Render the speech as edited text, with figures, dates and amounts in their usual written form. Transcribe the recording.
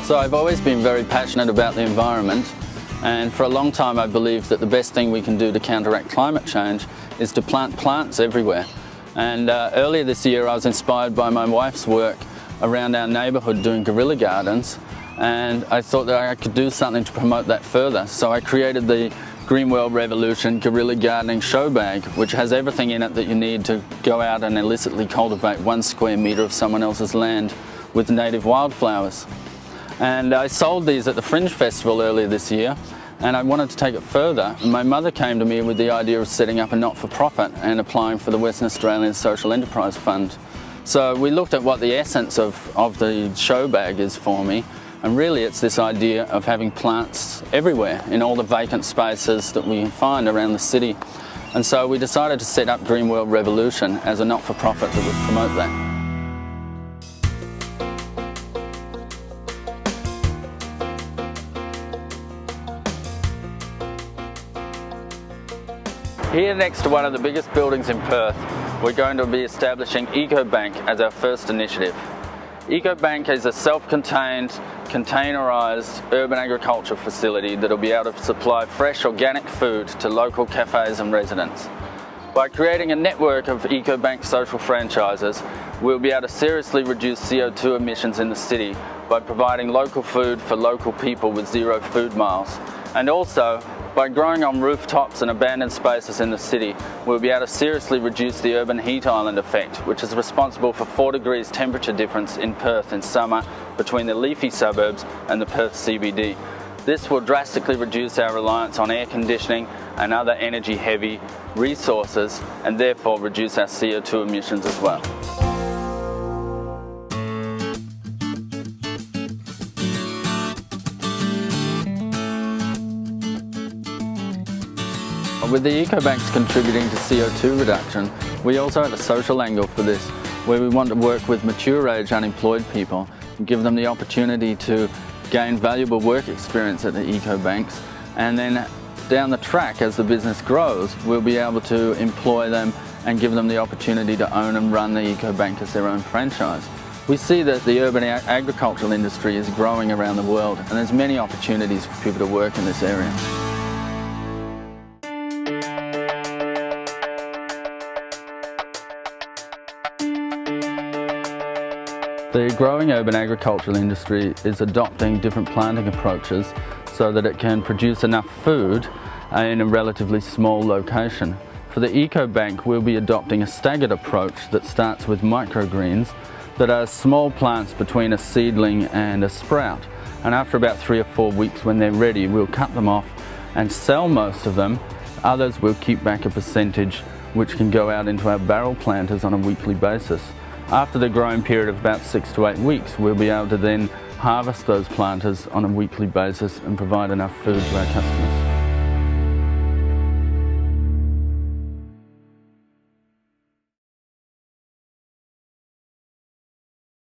So I've always been very passionate about the environment, and for a long time I believed that the best thing we can do to counteract climate change is to plant plants everywhere. And earlier this year I was inspired by my wife's work around our neighbourhood doing guerrilla gardens, and I thought that I could do something to promote that further. So I created the Green World Revolution Guerrilla Gardening Show Bag, which has everything in it that you need to go out and illicitly cultivate 1 square metre of someone else's land with native wildflowers. And I sold these at the Fringe Festival earlier this year, and I wanted to take it further. And my mother came to me with the idea of setting up a not-for-profit and applying for the Western Australian Social Enterprise Fund. So we looked at what the essence of the show bag is for me, and really it's this idea of having plants everywhere in all the vacant spaces that we find around the city. And so we decided to set up Green World Revolution as a not-for-profit that would promote that. Here next to one of the biggest buildings in Perth, we're going to be establishing EcoBank as our first initiative. EcoBank is a self-contained, containerised urban agriculture facility that will be able to supply fresh organic food to local cafes and residents. By creating a network of EcoBank social franchises, we'll be able to seriously reduce CO2 emissions in the city by providing local food for local people with 0 food miles. And also, by growing on rooftops and abandoned spaces in the city, we'll be able to seriously reduce the urban heat island effect, which is responsible for 4 degrees temperature difference in Perth in summer between the leafy suburbs and the Perth CBD. This will drastically reduce our reliance on air conditioning and other energy-heavy resources, and therefore reduce our CO2 emissions as well. With the EcoBanks contributing to CO2 reduction, we also have a social angle for this, where we want to work with mature age unemployed people and give them the opportunity to gain valuable work experience at the EcoBanks, and then down the track as the business grows we'll be able to employ them and give them the opportunity to own and run the EcoBank as their own franchise. We see that the urban agricultural industry is growing around the world, and there's many opportunities for people to work in this area. The growing urban agricultural industry is adopting different planting approaches so that it can produce enough food in a relatively small location. For the EcoBank, we'll be adopting a staggered approach that starts with microgreens that are small plants between a seedling and a sprout. And after about 3 or 4 weeks, when they're ready, we'll cut them off and sell most of them. Others we'll keep back a percentage which can go out into our barrel planters on a weekly basis. After the growing period of about 6 to 8 weeks, we'll be able to then harvest those planters on a weekly basis and provide enough food to our customers.